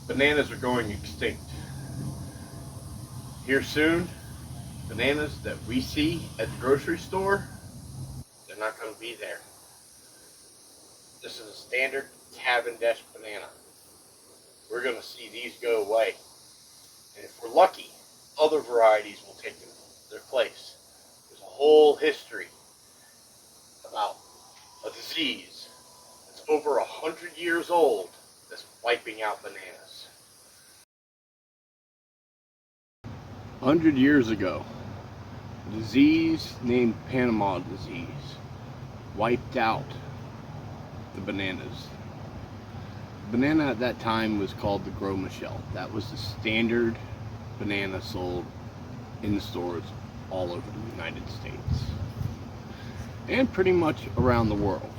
Bananas are going extinct. Here soon, bananas that we see at the grocery store, they're not going to be there. This is a standard Cavendish banana. We're going to see these go away. And if we're lucky, other varieties will take their place. There's a whole history about a disease that's over 100 years old that's wiping out bananas. 100 years ago, a disease named Panama disease wiped out the bananas. The banana at that time was called the Gros Michel. That was the standard banana sold in the stores all over the United States and pretty much around the world.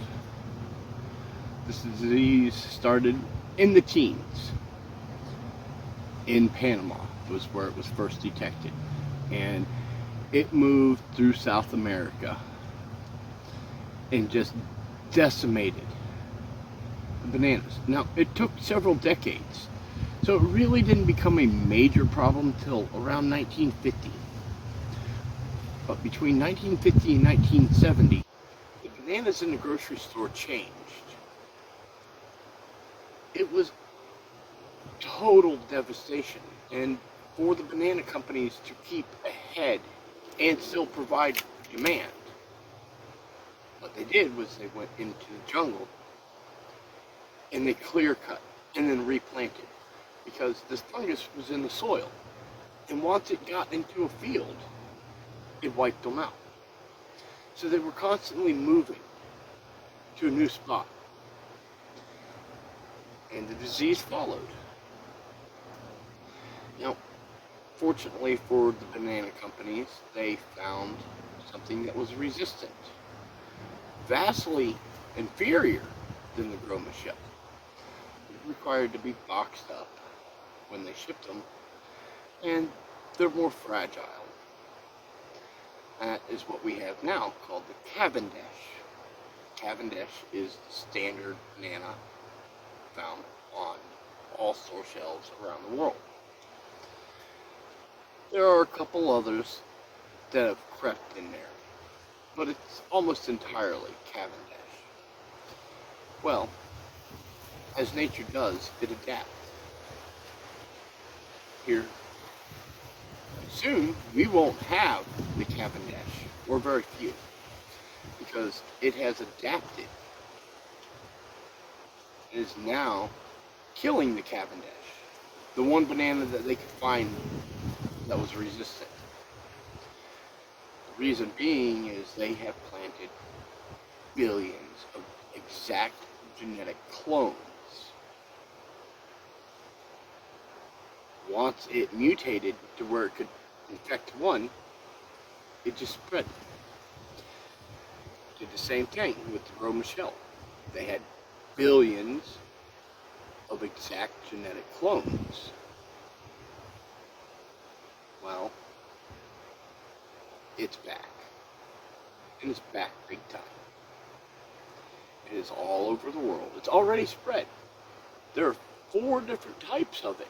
This disease started in the teens. In Panama was where it was first detected, and it moved through South America and just decimated the bananas. Now, it took several decades, so it really didn't become a major problem until around 1950. But between 1950 and 1970, the bananas in the grocery store changed. It was total devastation, and for the banana companies to keep ahead and still provide demand, what they did was they went into the jungle and they clear cut and then replanted, because this fungus was in the soil, and once it got into a field, it wiped them out. So they were constantly moving to a new spot, and the disease followed. Now, fortunately for the banana companies, they found something that was resistant, vastly inferior than the Gros Michel. It required to be boxed up when they shipped them, and they're more fragile. That is what we have now, called the Cavendish. Cavendish is the standard banana found on all store shelves around the world. There are a couple others that have crept in there, but it's almost entirely Cavendish. Well, as nature does, it adapts. Here, soon, we won't have the Cavendish, or very few, because it has adapted. It is now killing the Cavendish, the one banana that they could find that was resistant. The reason being is they have planted billions of exact genetic clones. Once it mutated to where it could infect one, it just spread. Did the same thing with the Gros Michel. They had billions of exact genetic clones. Well, it's back. And it's back big time. It is all over the world. It's already spread. There are 4 different types of it.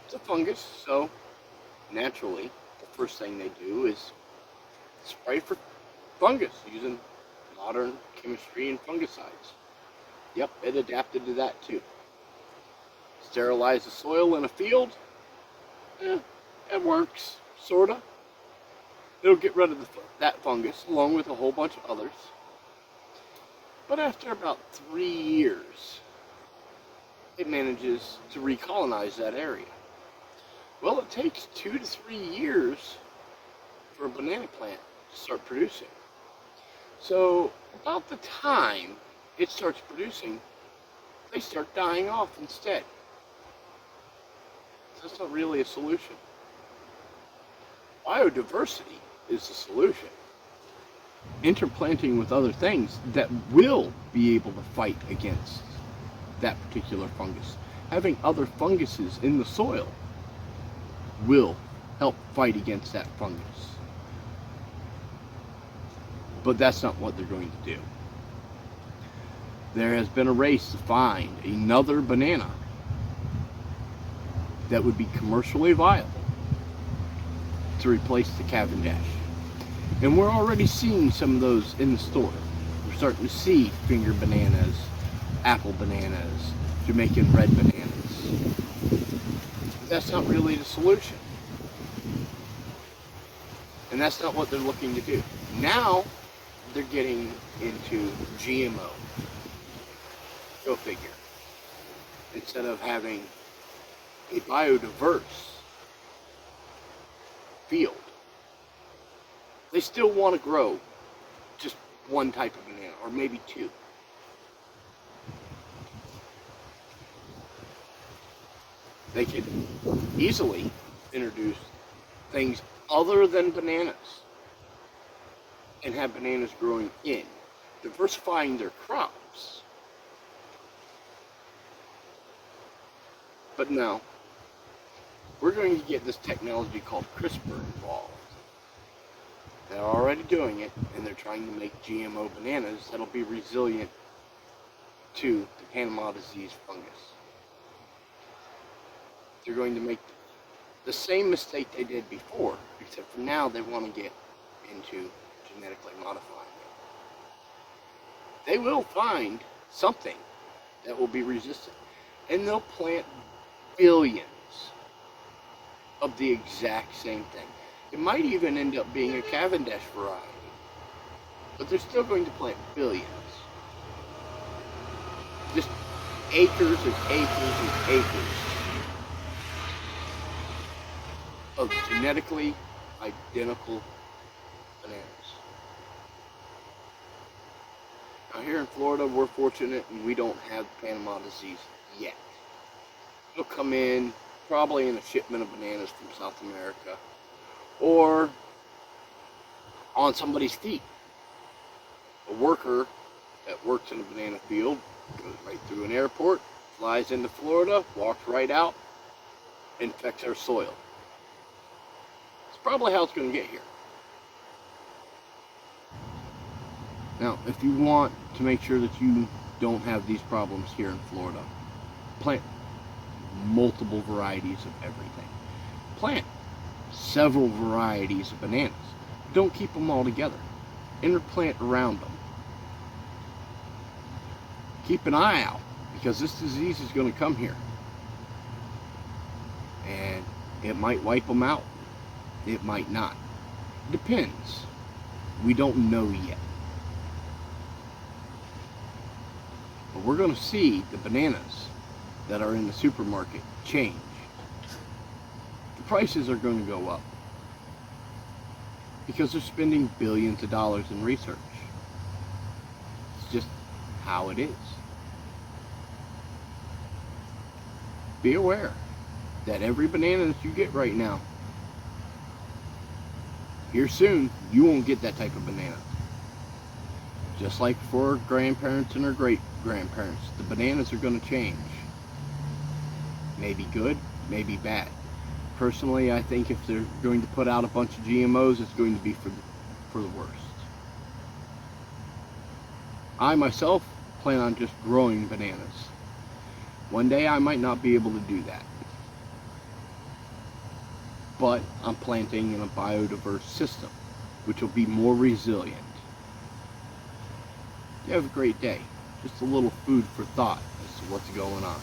It's a fungus, so naturally, the first thing they do is spray for fungus using modern chemistry and fungicides. Yep, it adapted to that too. Sterilize the soil in a field. It works, sorta. It'll get rid of that fungus along with a whole bunch of others. But after about 3 years, it manages to recolonize that area. Well, it takes 2 to 3 years for a banana plant to start producing. So about the time it starts producing, they start dying off instead. That's not really a solution. Biodiversity is the solution. Interplanting with other things that will be able to fight against that particular fungus. Having other funguses in the soil will help fight against that fungus. But that's not what they're going to do. there has been a race to find another banana that would be commercially viable to replace the Cavendish. And we're already seeing some of those in the store. We're starting to see finger bananas, apple bananas, Jamaican red bananas. That's not really the solution. And that's not what they're looking to do. Now, they're getting into GMO. Go figure. Instead of having a biodiverse field, they still want to grow just one type of banana, or maybe two. They could easily introduce things other than bananas and have bananas growing in, diversifying their crops. But no, we're going to get this technology called CRISPR involved. They're already doing it, and they're trying to make GMO bananas that'll be resilient to the Panama disease fungus. They're going to make the same mistake they did before, except for now they want to get into genetically modifying it. They will find something that will be resistant, and they'll plant billions of the exact same thing. It might even end up being a Cavendish variety, but they're still going to plant billions. Just acres and acres and acres of genetically identical bananas. Now here in Florida, we're fortunate and we don't have Panama disease yet. It'll come in probably in a shipment of bananas from South America, or on somebody's feet. A worker that works in a banana field goes right through an airport, flies into Florida, walks right out, infects our soil. It's probably how it's going to get here. Now, if you want to make sure that you don't have these problems here in Florida, plant multiple varieties of everything. Plant several varieties of bananas. Don't keep them all together. Interplant around them. Keep an eye out, because this disease is going to come here. And it might wipe them out. It might not. Depends. We don't know yet. But we're going to see the bananas that are in the supermarket change. The prices are going to go up because they're spending billions of dollars in research. It's just how it is. Be aware that every banana that you get right now, here soon, you won't get that type of banana. Just like for grandparents and our great-grandparents, the bananas are going to change. Maybe good, maybe bad. Personally, I think if they're going to put out a bunch of GMOs, it's going to be for the worst. I myself plan on just growing bananas. One day I might not be able to do that. But I'm planting in a biodiverse system, which will be more resilient. You have a great day. Just a little food for thought as to what's going on.